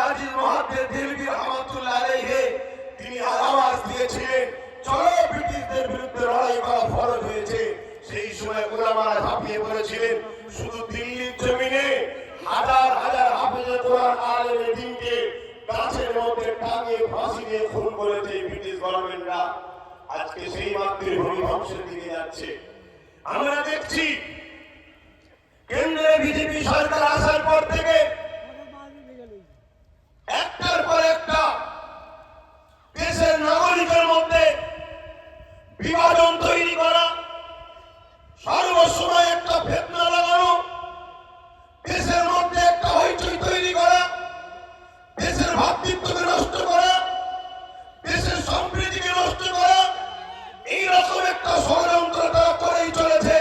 আজিজ মুহাদ্দিস দিলবি রহমাতুল্লাহ আলাইহি তিনি আওয়াজ দিয়েছিলেন, চলো ব্রিটিশদের বিরুদ্ধে লড়াই করা ফরজ হয়েছে। সেই সময় উলামারা ঝাঁপিয়ে পড়েছিলেন। শুধু দিল্লির জমিনে হাজার হাজার হাফেজে কোরআন আলেমে দ্বীনকে গাছের মধ্যে টাঙিয়ে ফাঁসি দিয়ে খুন করেছে ব্রিটিশ গভর্নমেন্টরা। আজকে সেই মাতৃভূমি ধ্বংসের দিকে যাচ্ছে। আমরা দেখছি কেন্দ্রে বিজেপি সরকার আসার পর থেকে একটার পর একটা দেশের নাগরিকের মধ্যে বিভাজন তৈরি করা, সর্বসময় একটা ফিতনা লাগানো, দেশের মধ্যে একটা হইচই তৈরি করা, দেশের ভ্রাতৃত্বকে নষ্ট করা, দেশের সম্প্রীতিকে নষ্ট করা, এইরকম একটা ষড়যন্ত্র তারা করেই চলেছে।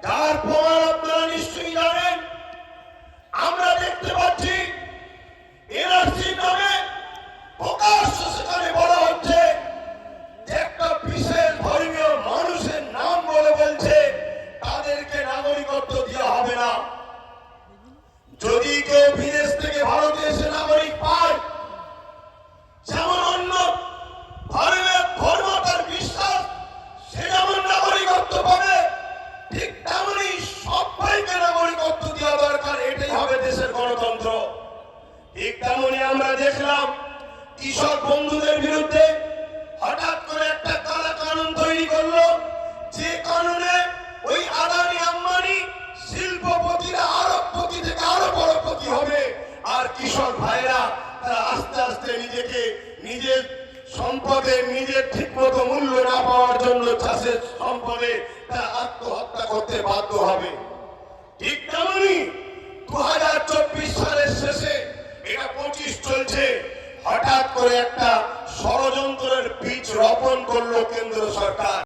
যার প্রমাণ আপনারা নিশ্চয়ই জানেন। আমরা দেখতে পাচ্ছি এনআরসি নামে প্রকাশ্য সেখানে বলা হচ্ছে যে একটা বিশেষ ধর্মীয় মানুষের নাম বলে বলছে তাদেরকে নাগরিকত্ব দেওয়া হবে না। যদি কেউ বিদেশ থেকে ভারতে এসে নাগরিক পায়, যেমন অন্য ধর্ম তার বিশ্বাস, সে যেমন নাগরিকত্ব পাবে, ঠিক তেমনি সবাইকে নাগরিকত্ব দেওয়া দরকার। এটাই হবে দেশের গণতন্ত্র। ঠিক তেমনি আমরা দেখলাম কৃষক বন্ধুদের বিরুদ্ধে হঠাৎ করে একটা কালা কানুন তৈরি করলো, যে কানুনে ওই আদানি আম্বানি শিল্পপতিরা আরবপতি থেকে আরো বড়পতি হবে, আর কৃষক ভাইরা তারা আস্তে আস্তে নিজেকে নিজের সম্পদের নিজের ঠিকমতো মূল্য না পাওয়ার জন্য চাষের সম্পদে তারা আত্মহত্যা করতে বাধ্য হবে। ঠিক তেমনি 2024 সালের শেষে, এটা 25 চলছে, হঠাৎ করে একটা ষড়যন্ত্রের বীজ রোপণ করলো কেন্দ্র সরকার।